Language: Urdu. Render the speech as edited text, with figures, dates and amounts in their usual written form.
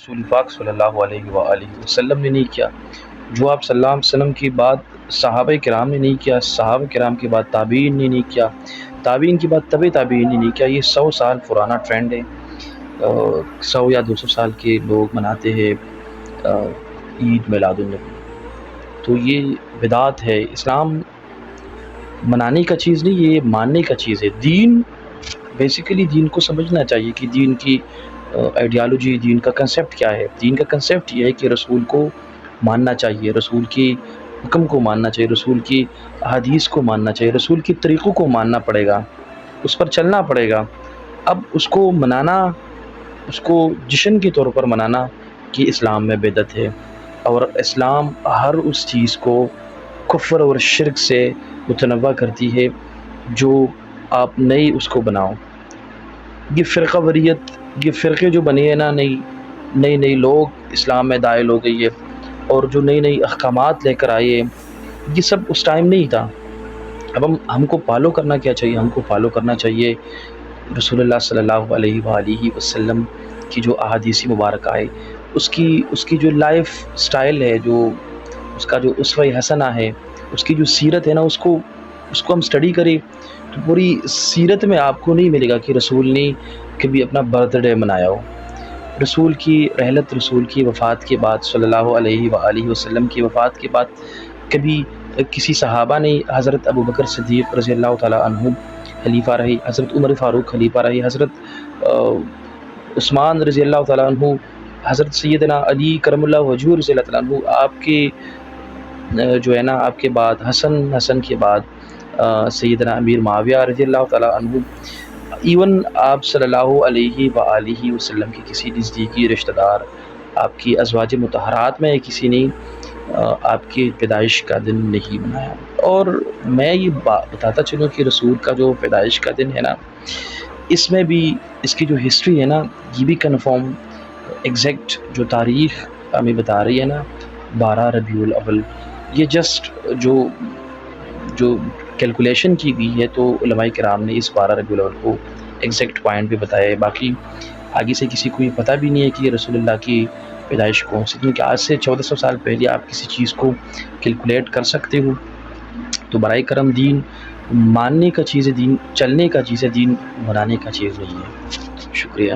رسول پاک صلی اللہ علیہ وآلہ وسلم نے نہیں کیا، جو آپ صلی اللہ علیہ وسلم کی بات صحابہ کرام نے نہیں کیا، صحابہ کرام کی بات تابعین نے نہیں کیا، تابعین کی بات تابعین نے نہیں کیا. یہ 100 سال پرانا ٹرینڈ ہے. 100 یا 200 سال کے لوگ مناتے ہیں عید میلاد النبی. تو یہ بدعت ہے. اسلام منانے کا چیز نہیں، یہ ماننے کا چیز ہے. دین بیسیکلی دین کو سمجھنا چاہیے کہ دین کی آئیڈیالوجی، دین کا کنسیپٹ کیا ہے. دین کا کنسیپٹ یہ ہے کہ رسول کو ماننا چاہیے، رسول کی حکم کو ماننا چاہیے، رسول کی احادیث کو ماننا چاہیے، رسول کی طریقوں کو ماننا پڑے گا، اس پر چلنا پڑے گا. اب اس کو منانا، اس کو جشن کے طور پر منانا، کہ اسلام میں بدعت ہے. اور اسلام ہر اس چیز کو کفر اور شرک سے متنوع کرتی ہے جو آپ نئی اس کو بناؤ. یہ فرقہ وریت، یہ فرقے جو بنے ہیں نا، نئی لوگ اسلام میں داخل ہو گئی ہے، اور جو نئی احکامات لے کر آئے ہیں، یہ سب اس ٹائم نہیں تھا. اب ہم کو فالو کرنا کیا چاہیے؟ ہم کو فالو کرنا چاہیے رسول اللہ صلی اللہ علیہ وآلہ وسلم کی جو احادیث مبارکہ ہے، اس کی جو لائف سٹائل ہے، جو اس کا جو اسوہ حسنہ ہے، اس کی جو سیرت ہے نا، اس کو ہم سٹڈی کریں تو پوری سیرت میں آپ کو نہیں ملے گا کہ رسول نے کبھی اپنا برتھ ڈے منایا ہو. رسول کی رحلت، رسول کی وفات کے بعد، صلی اللہ علیہ وآلہ وسلم کی وفات کے بعد، کبھی کسی صحابہ نے، حضرت ابو بکر صدیق رضی اللہ تعالیٰ عنہ خلیفہ رہے، حضرت عمر فاروق خلیفہ رہے، حضرت عثمان رضی اللہ تعالیٰ عنہ، حضرت سیدنا علی کرم اللہ وجہہ رضی اللہ تعالیٰ عنہ، آپ کے جو ہے نا، آپ کے بعد حسن کے بعد سیدنا امیر معاویہ رضی اللہ تعالیٰ عنہ، ایون آپ صلی اللہ علیہ وآلہ وسلم کے کسی نزدیکی رشتہ دار، آپ کی ازواج مطہرات میں کسی نے آپ کی پیدائش کا دن نہیں منایا. اور میں یہ بتاتا چلوں کہ رسول کا جو پیدائش کا دن ہے نا، اس میں بھی اس کی جو ہسٹری ہے نا، یہ بھی کنفرم ایگزیکٹ جو تاریخ ہمیں بتا رہی ہے نا، 12 ربیع الاول، یہ جسٹ جو کیلکولیشن کی گئی ہے، تو علماء کرام نے اس 12 ربیع الاول کو ایگزیکٹ پوائنٹ پہ بتایا ہے. باقی آگے سے کسی کو یہ پتہ بھی نہیں ہے کہ یہ رسول اللہ کی پیدائش کون سی، کیونکہ آج سے 1400 سال پہلے آپ کسی چیز کو کیلکولیٹ کر سکتے ہو. تو برائے کرم دین ماننے کا چیز ہے، دین چلنے کا چیز ہے، دین بنانے کا چیز نہیں ہے. شکریہ.